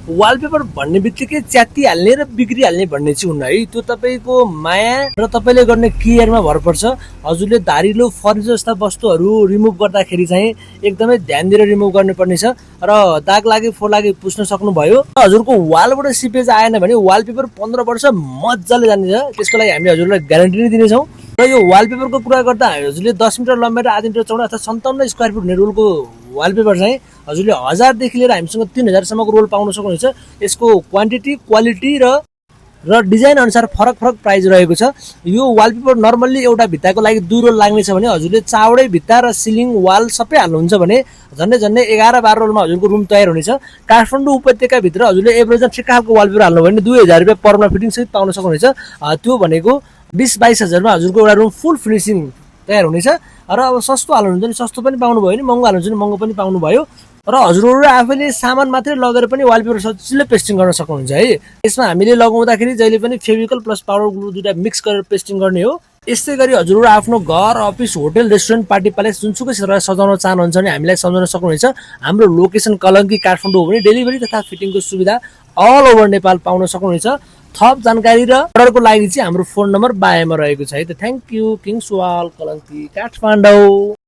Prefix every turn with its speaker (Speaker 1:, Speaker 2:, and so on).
Speaker 1: Wallpaper भन्ने बित्तिकै च्यातिहाल्ने र बिग्रिहाल्ने भन्ने चाहिँ हुन्न है। त्यो तपाईँको माया र तपाईँले गर्ने केयरमा भर पर्छ। हजुरले धारिलो फर्निचर जस्ता वस्तुहरू रिमुभ गर्दाखेरि चाहिँ एकदमै ध्यान दिएर रिमुभ गर्नुपर्ने छ र दाग लागे फोहोर लागे पुस्न सक्नुभयो। हजुरको वालबाट सिपेज आएन भने वालपेपर 15 वर्ष मजाले जानेछ। त्यसको लागि हामीले हजुरलाई ग्यारेन्टी नै दिनेछौँ। र यो वालपेपरको कुरा गर्दा हजुरले 10 मिटर लम्बाइ र आधी मिटर चौडा अथवा 57 स्क्वायर फिट हुने रोलको वालपेपर चाहिँ हजुरले 1000 देखि लिएर हामीसँग 3000 सम्मको रोल पाउन सक्नुहुन्छ। यसको क्वान्टिटी, क्वालिटी र डिजाइन अनुसार फरक फरक प्राइस रहेको छ। यो वालपेपर नर्मल्ली एउटा भित्ताको लागि 2 रोल लाग्ने छ भने हजुरले चावडै भित्ता र सिलिङ वाल सबै हाल्नुहुन्छ भने झन्डै 11-12 रोलमा हजुरको रुम तयार हुनेछ। काठमाडौँ उपत्यकाभित्र हजुरले एभरेजमा ठिक्क खालको वालपेपर हाल्नु भने 2000 रुपियाँ परमा फिटिङ सहित पाउन सक्नुहुनेछ। त्यो भनेको 20-22 हजारमा हजुरको एउटा रुम फुल फिनिसिङ तयार हुनेछ। र अब सस्तो हाल्नुहुन्छ भने सस्तो पनि पाउनुभयो भने महँगो हाल्नुहुन्छ भने महँगो पनि पाउनुभयो। र हजुरहरू आफैले सामान मात्रै लगेर पनि वालपेपर सजिलै पेस्टिङ गर्न सक्नुहुन्छ है। यसमा हामीले लगाउँदाखेरि जहिले पनि फेभिकल प्लस पाउडर ग्लु दुईटा मिक्स गरेर पेस्टिङ गर्ने हो। यस्तै गरी हजुरहरू आफ्नो घर, office, hotel, restaurant, party palace जुनसुकै क्षेत्रमा सजाउन चाहनुहुन्छ भने हामीलाई सम्झाउन सक्नुहुनेछ। हाम्रो लोकेसन कलङ्की काठमाडौँ हो भने डेलिभरी तथा फिटिङको सुविधा अल ओभर नेपाल पाउन सक्नुहुनेछ। थप जानकारी र अर्डरको लागि चाहिँ हाम्रो फोन नम्बर बायोमा रहेको छ है। त थ्याङ्क यू। किङ्स वाल, कलङ्की, काठमाडौँ।